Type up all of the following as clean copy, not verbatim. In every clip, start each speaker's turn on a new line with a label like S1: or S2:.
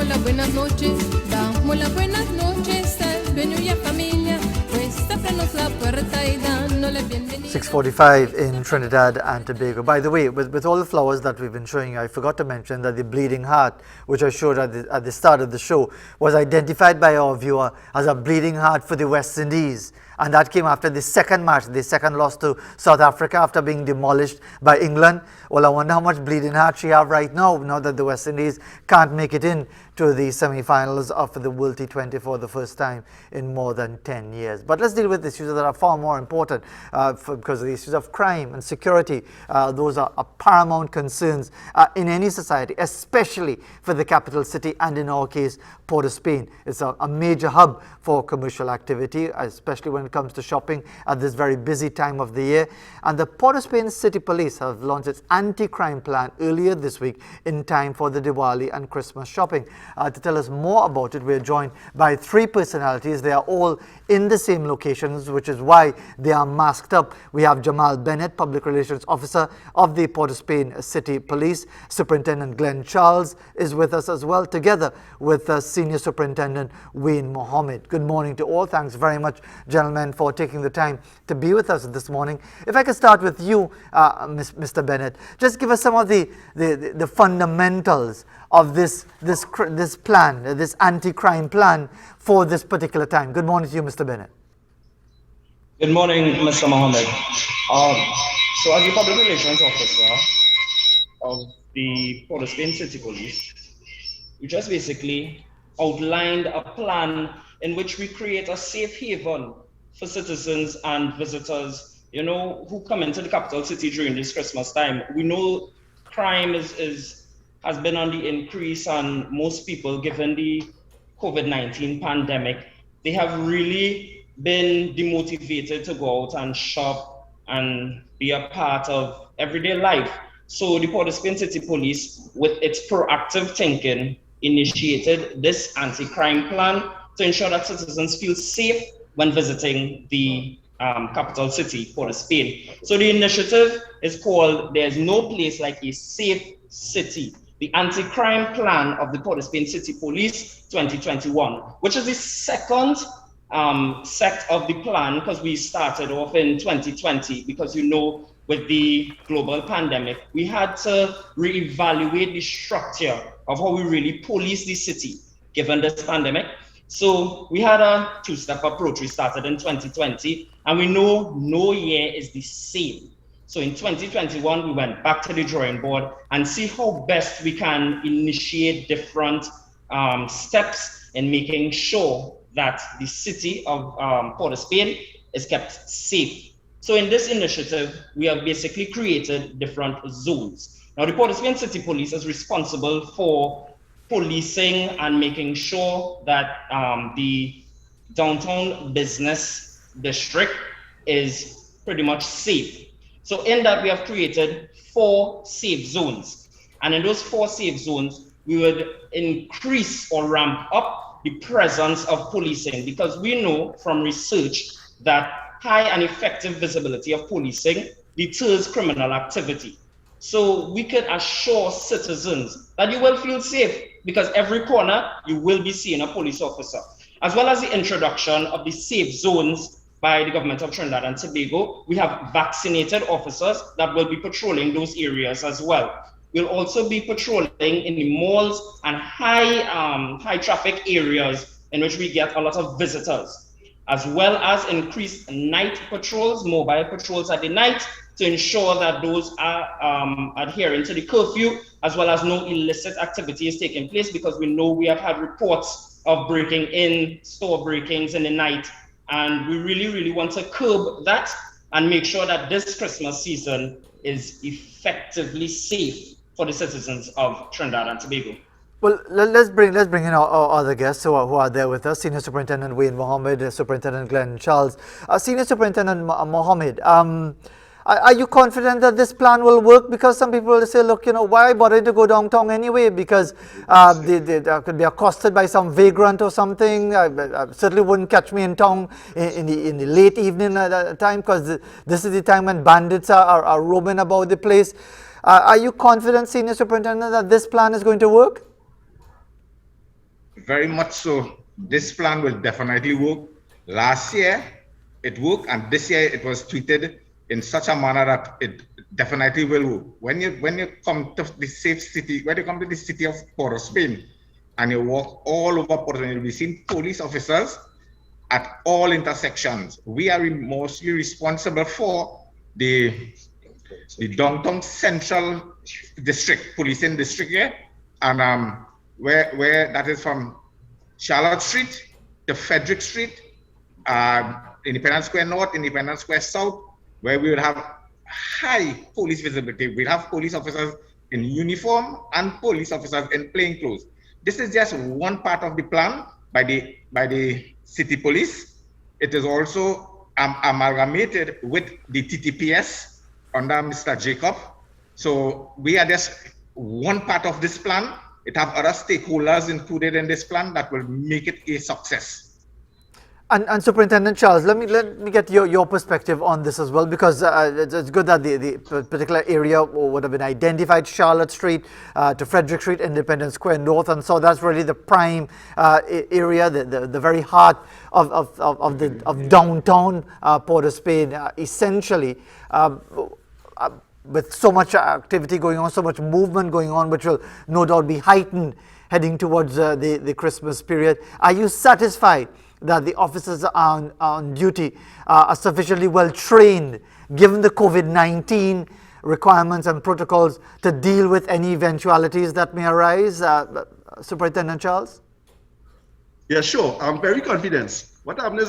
S1: las buenas noches, damos las buenas noches al dueño y a familia, pues ábranos la puerta y danos la bienvenida.
S2: 6:45 in Trinidad and Tobago. By the way, with all the flowers that we've been showing you, I forgot to mention that the bleeding heart, which I showed at the start of the show, was identified by our viewer as a bleeding heart for the West Indies. And that came after the second match, the second loss to South Africa after being demolished by England. Well, I wonder how much bleeding heart she have right now that the West Indies can't make it in to the semi-finals of the World T20 for the first time in more than 10 years. But let's deal with issues that are far more important because the issues of crime and security, those are paramount concerns in any society, especially for the capital city and in our case, Port of Spain. It's a major hub for commercial activity, especially when it comes to shopping at this very busy time of the year. And the Port of Spain City Police have launched its anti-crime plan earlier this week in time for the Diwali and Christmas shopping. To tell us more about it, we're joined by three personalities. They are all in the same locations, which is why they are masked up. We have JAMAL, Public Relations Officer of the Port of Spain City Police. Superintendent GLEN Charles is with us as well, together with Senior Superintendent Fazeer Mohammed. Good morning to all. Thanks very much, gentlemen, for taking the time to be with us this morning. If I could start with you, Mr. Bennett, just give us some of the fundamentals of this plan, this anti-crime plan for this particular time. Good morning to you, Mr. Bennett.
S3: Good morning, Mr. Mohammed. So as the Public Relations Officer of the Port of Spain City Police, we just basically outlined a plan in which we create a safe haven for citizens and visitors, who come into the capital city during this Christmas time. We know crime has been on the increase, and most people, given the COVID-19 pandemic, they have really been demotivated to go out and shop and be a part of everyday life. So the Port of Spain City Police, with its proactive thinking, initiated this anti-crime plan to ensure that citizens feel safe when visiting the capital city, Port of Spain. So the initiative is called "There's No Place Like a Safe City," the anti-crime plan of the Port of Spain City Police 2021, which is the second set of the plan, because we started off in 2020, because with the global pandemic, we had to reevaluate the structure of how we really police the city, given this pandemic. So we had a two-step approach. We started in 2020, and we know no year is the same. So in 2021, we went back to the drawing board and see how best we can initiate different steps in making sure that the city of Port of Spain is kept safe. So in this initiative, we have basically created different zones. Now, the Port of Spain City Police is responsible for policing and making sure that the downtown business district is pretty much safe. So in that, we have created 4 safe zones. And in those 4 safe zones, we would increase or ramp up the presence of policing, because we know from research that high and effective visibility of policing deters criminal activity. So we can assure citizens that you will feel safe, because every corner you will be seeing a police officer, as well as the introduction of the safe zones by the government of Trinidad and Tobago. We have vaccinated officers that will be patrolling those areas as well. We'll also be patrolling in the malls and high traffic areas in which we get a lot of visitors, as well as increased night patrols, mobile patrols at the night, to ensure that those are adhering to the curfew, as well as no illicit activity is taking place, because we know we have had reports of breaking in, store breakings in the night, and we really want to curb that and make sure that this Christmas season is effectively safe for the citizens of Trinidad and Tobago.
S2: Well, let's bring in our other guests who are there with us. Senior Superintendent Fazeer Mohammed, Superintendent GLEN Charles. Senior Superintendent Mohammed, are you confident that this plan will work? Because some people will say, look, why bother to go downtown anyway? Because they could be accosted by some vagrant or something. I certainly wouldn't catch me in town in the late evening at that time, because this is the time when bandits are roaming about the place. Are you confident, Senior Superintendent, that this plan is going to work?
S4: very much so, this plan will definitely work. Last year, it worked, and this year it was tweeted in such a manner that it definitely will work. When you come to the safe city, when you come to the city of Port of Spain, and you walk all over Port of Spain, you'll be seeing police officers at all intersections. We are mostly responsible for the downtown central district, policing district here, and where that is from Charlotte Street to Frederick Street, Independence Square North, Independence Square South, where we would have high police visibility. We'll have police officers in uniform and police officers in plain clothes. This is just one part of the plan by the city police. It is also amalgamated with the TTPS under Mr. Jacob. So we are just one part of this plan. It have other stakeholders included in this plan that will make it a success.
S2: And Superintendent Charles, let me get your perspective on this as well, because it's good that the particular area would have been identified, Charlotte Street to Frederick Street, Independence Square North, and so that's really the prime area, the very heart of downtown Port of Spain, essentially. With so much activity going on, so much movement going on, which will no doubt be heightened heading towards the Christmas period. Are you satisfied that the officers on duty are sufficiently well trained, given the COVID-19 requirements and protocols, to deal with any eventualities that may arise? Superintendent Charles?
S5: Yeah, sure. I'm very confident. What happened is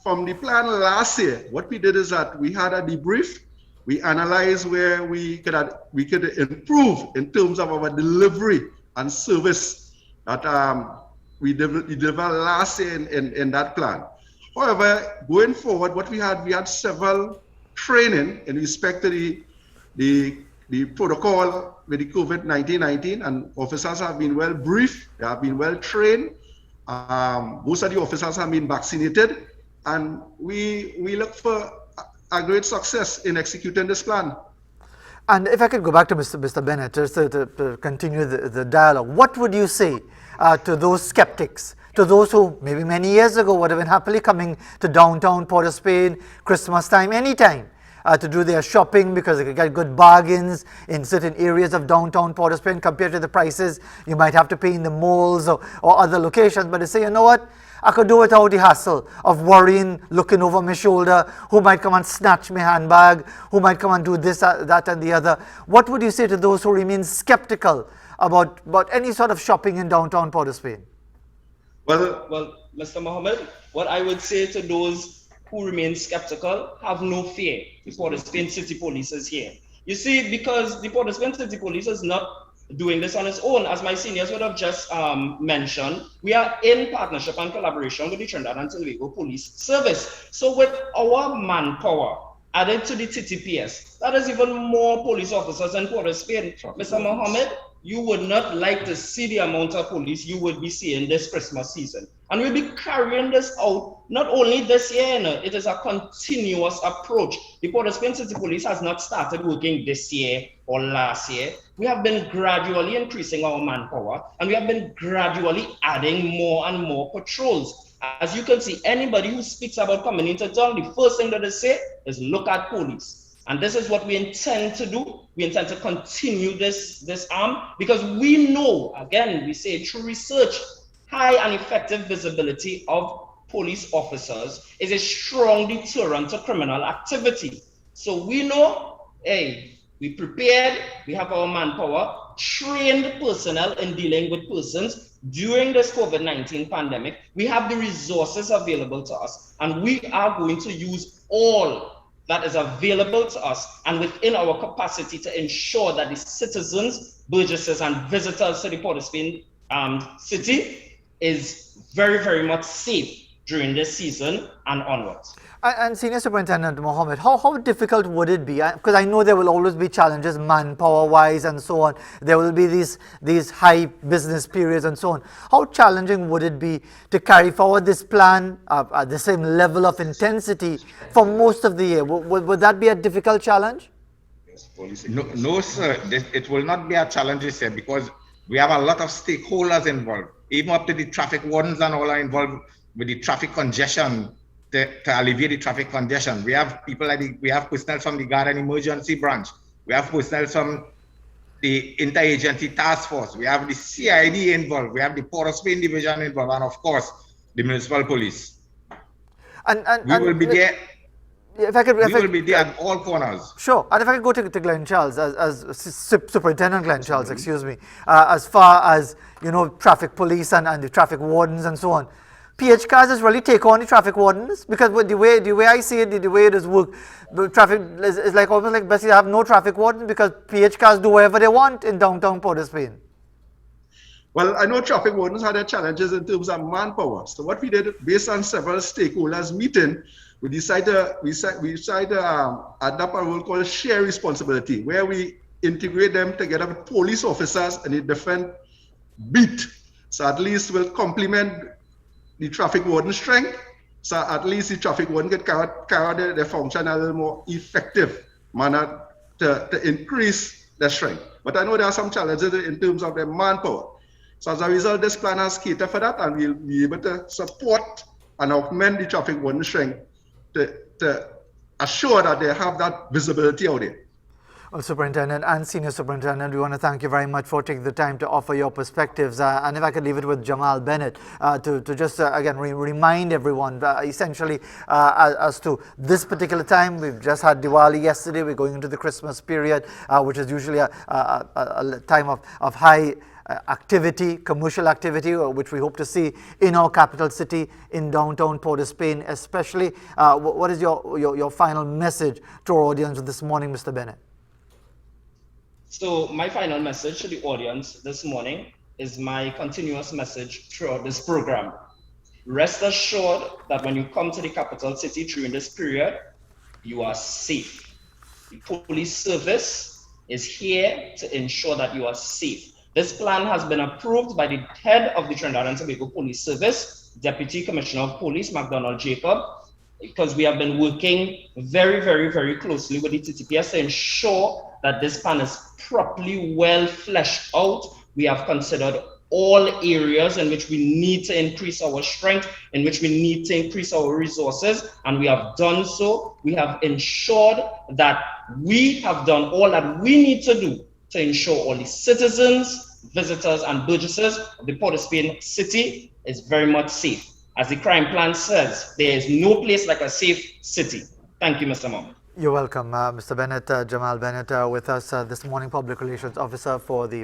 S5: from the plan last year, what we did is that we had a debrief. We analyzed where we could improve in terms of our delivery and service that we delivered last year in that plan. However, going forward, what we had several training in respect to the protocol with the COVID-19, and officers have been well briefed, they have been well trained. Most of the officers have been vaccinated, and we look for a great success in executing this plan.
S2: And if I could go back to Mr. Bennett to continue the dialogue, what would you say to those skeptics, to those who maybe many years ago would have been happily coming to downtown Port of Spain, Christmas time, anytime, to do their shopping because they could get good bargains in certain areas of downtown Port of Spain compared to the prices you might have to pay in the malls or other locations, but they say, you know what, I could do without the hassle of worrying, looking over my shoulder, who might come and snatch my handbag, who might come and do this, that and the other. What would you say to those who remain skeptical about any sort of shopping in downtown Port of Spain?
S3: Well, Mr. Mohammed, what I would say to those who remain skeptical, have no fear. The Port of Spain City Police is here. You see, because the Port of Spain City Police is not doing this on its own, as my seniors would have just mentioned. We are in partnership and collaboration with the Trinidad and Tobago Police Service. So with our manpower added to the TTPS, that is even more police officers in Port of Spain. Mr. Mohammed, you would not like to see the amount of police you would be seeing this Christmas season. And we'll be carrying this out, not only this year, it is a continuous approach. The Port of Spain City Police has not started working this year or last year. We have been gradually increasing our manpower, and we have been gradually adding more and more patrols. As you can see, anybody who speaks about coming into town, the first thing that they say is look at police. And this is what we intend to do. We intend to continue this arm because we know, again, we say through research, high and effective visibility of police officers is a strong deterrent to criminal activity. So we know, hey, we prepared, we have our manpower, trained personnel in dealing with persons during this COVID-19 pandemic. We have the resources available to us, and we are going to use all that is available to us and within our capacity to ensure that the citizens, burgesses, and visitors to the Port of Spain city is very, very much safe during this season and onwards.
S2: And Senior Superintendent Mohammed, how difficult would it be? Because I know there will always be challenges manpower-wise and so on. There will be these high business periods and so on. How challenging would it be to carry forward this plan at the same level of intensity for most of the year? Would that be a difficult challenge?
S4: No, sir. It will not be a challenge this year because We have a lot of stakeholders involved, even up to the traffic wardens and all are involved with the traffic congestion to alleviate the traffic congestion. We have people we have personnel from the Guard and Emergency Branch. We have personnel from the Interagency Task Force. We have the CID involved. We have the Port of Spain Division involved, and of course, the Municipal Police. We will be there.
S2: If I could,
S4: we will be there at all corners.
S2: Sure. And if I could go to Glenn Charles, as Superintendent Glenn Charles, excuse me, as far as, you know, traffic police and the traffic wardens and so on, PH cars has really take on the traffic wardens, because with the way I see it, the way it is work, the traffic is like almost like basically have no traffic wardens because PH cars do whatever they want in downtown Port of Spain.
S5: Well, I know traffic wardens had their challenges in terms of manpower. So what we did, based on several stakeholders meeting, we decided to adopt a role called share responsibility, where we integrate them together with police officers and a different beat. So at least we'll complement the traffic warden strength. So at least the traffic warden can carry their function in a little more effective manner to increase their strength. But I know there are some challenges in terms of their manpower. So as a result, this plan has catered for that, and we'll be able to support and augment the traffic warden strength to assure that they have that visibility out there.
S2: Well, Superintendent and Senior Superintendent, we want to thank you very much for taking the time to offer your perspectives. And if I could leave it with Jamal Bennett to just again remind everyone essentially as to this particular time. We've just had Diwali yesterday. We're going into the Christmas period, which is usually a time of high activity, commercial activity, which we hope to see in our capital city, in downtown Port of Spain especially. What is your final message to our audience this morning, Mr. Bennett?
S3: So my final message to the audience this morning is my continuous message throughout this program. Rest assured that when you come to the capital city during this period, you are safe. The police service is here to ensure that you are safe. This plan has been approved by the head of the Trinidad and Tobago Police Service, Deputy Commissioner of Police, McDonald Jacob, because we have been working very, very, very closely with the TTPS to ensure that this plan is properly well fleshed out. We have considered all areas in which we need to increase our strength, in which we need to increase our resources, and we have done so. We have ensured that we have done all that we need to do to ensure all the citizens, visitors, and burgesses of the Port of Spain city is very much safe. As the crime plan says, there is no place like a safe city. Thank you, Mr. Mohammed.
S2: You're welcome, Mr. Bennett. Jamal Bennett with us this morning, Public Relations Officer for the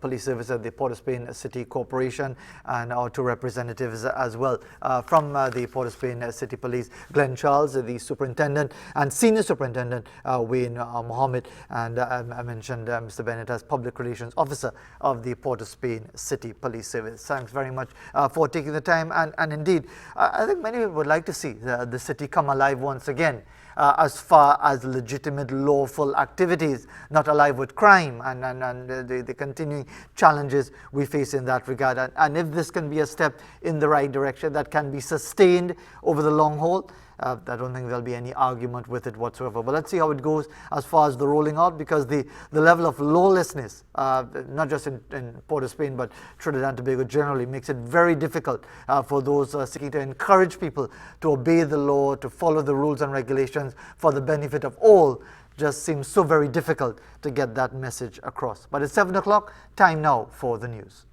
S2: Police Service at the Port of Spain City Corporation, and our two representatives as well from the Port of Spain City Police, Glenn Charles, the Superintendent, and Senior Superintendent Wayne Mohammed, and I mentioned Mr. Bennett as Public Relations Officer of the Port of Spain City Police Service. Thanks very much for taking the time, and indeed, I think many people would like to see the city come alive once again. As far as legitimate lawful activities, not alive with crime and the continuing challenges we face in that regard. And if this can be a step in the right direction that can be sustained over the long haul, I don't think there'll be any argument with it whatsoever. But let's see how it goes as far as the rolling out, because the level of lawlessness, not just in Port of Spain, but Trinidad and Tobago generally, makes it very difficult for those seeking to encourage people to obey the law, to follow the rules and regulations for the benefit of all. Just seems so very difficult to get that message across. But it's 7 o'clock, time now for the news.